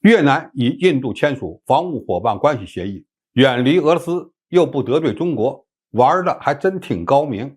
越南与印度签署防务伙伴关系协议，远离俄罗斯又不得罪中国，玩的还真挺高明。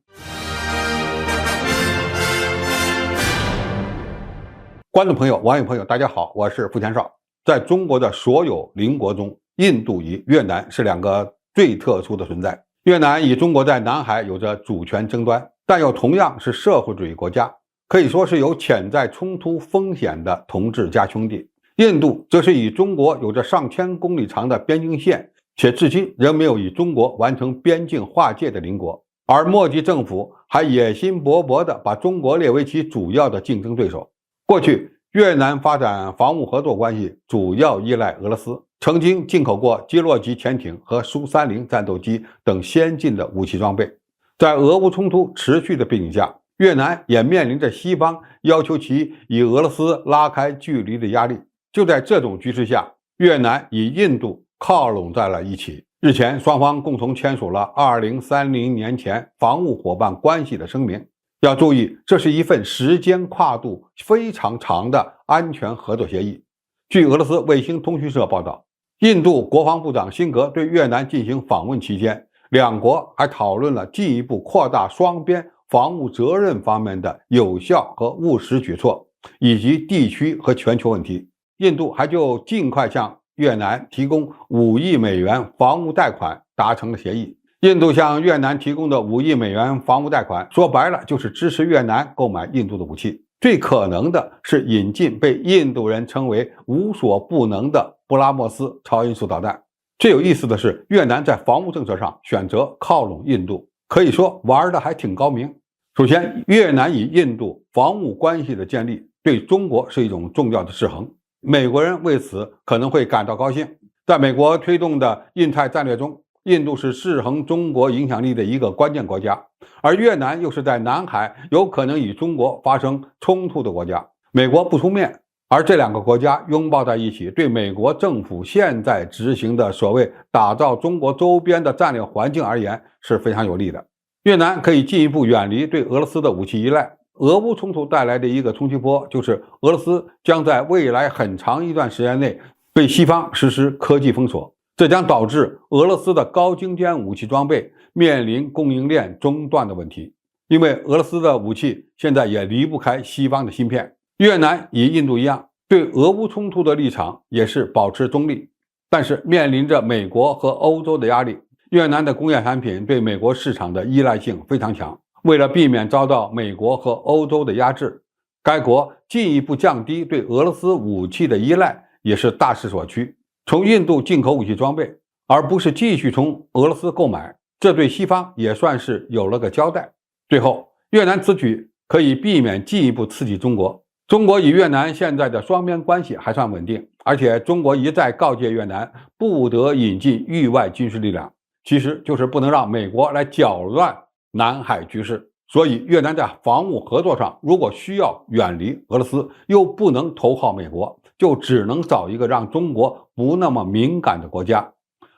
观众朋友、网友朋友，大家好，我是付天少。在中国的所有邻国中，印度与越南是两个最特殊的存在。越南与中国在南海有着主权争端，但又同样是社会主义国家，可以说是有潜在冲突风险的同志家兄弟。印度则是与中国有着上千公里长的边境线，且至今仍没有与中国完成边境划界的邻国。而莫迪政府还野心勃勃地把中国列为其主要的竞争对手。过去，越南发展防务合作关系主要依赖俄罗斯，曾经进口过基洛级潜艇和苏30战斗机等先进的武器装备。在俄乌冲突持续的背景下，越南也面临着西方要求其与俄罗斯拉开距离的压力。就在这种局势下，越南与印度靠拢在了一起。日前，双方共同签署了2030年前防务伙伴关系的声明。要注意，这是一份时间跨度非常长的安全合作协议。据俄罗斯卫星通讯社报道，印度国防部长辛格对越南进行访问期间，两国还讨论了进一步扩大双边防务责任方面的有效和务实举措，以及地区和全球问题。印度还就尽快向越南提供5亿美元防务贷款达成了协议。印度向越南提供的5亿美元防务贷款，说白了就是支持越南购买印度的武器。最可能的是引进被印度人称为无所不能的布拉莫斯超音速导弹。最有意思的是，越南在防务政策上选择靠拢印度，可以说玩的还挺高明。首先，越南与印度防务关系的建立对中国是一种重要的制衡。美国人为此可能会感到高兴。在美国推动的印太战略中，印度是制衡中国影响力的一个关键国家，而越南又是在南海有可能与中国发生冲突的国家。美国不出面，而这两个国家拥抱在一起，对美国政府现在执行的所谓打造中国周边的战略环境而言是非常有利的。越南可以进一步远离对俄罗斯的武器依赖。俄乌冲突带来的一个冲击波，就是俄罗斯将在未来很长一段时间内被西方实施科技封锁，这将导致俄罗斯的高精尖武器装备面临供应链中断的问题。因为俄罗斯的武器现在也离不开西方的芯片。越南与印度一样，对俄乌冲突的立场也是保持中立，但是面临着美国和欧洲的压力，越南的工业产品对美国市场的依赖性非常强。为了避免遭到美国和欧洲的压制，该国进一步降低对俄罗斯武器的依赖也是大势所趋，从印度进口武器装备，而不是继续从俄罗斯购买，这对西方也算是有了个交代。最后，越南此举可以避免进一步刺激中国。中国与越南现在的双边关系还算稳定，而且中国一再告诫越南不得引进域外军事力量，其实就是不能让美国来搅乱南海局势。所以越南在防务合作上，如果需要远离俄罗斯，又不能投靠美国，就只能找一个让中国不那么敏感的国家，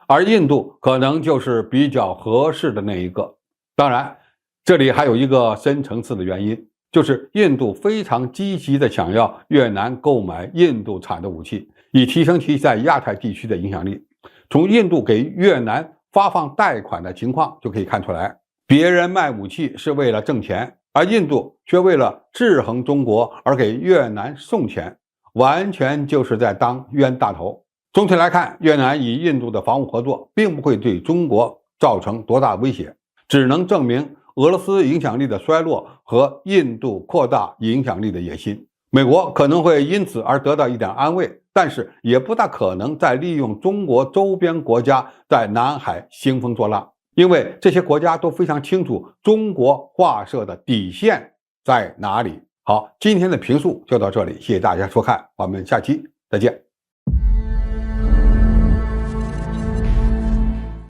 而印度可能就是比较合适的那一个。当然，这里还有一个深层次的原因，就是印度非常积极地想要越南购买印度产的武器，以提升其在亚太地区的影响力。从印度给越南发放贷款的情况就可以看出来，别人卖武器是为了挣钱，而印度却为了制衡中国而给越南送钱，完全就是在当冤大头。总体来看，越南与印度的防务合作并不会对中国造成多大威胁，只能证明俄罗斯影响力的衰落和印度扩大影响力的野心。美国可能会因此而得到一点安慰，但是也不大可能再利用中国周边国家在南海兴风作浪，因为这些国家都非常清楚中国画设的底线在哪里。好，今天的评述就到这里，谢谢大家收看，我们下期再见。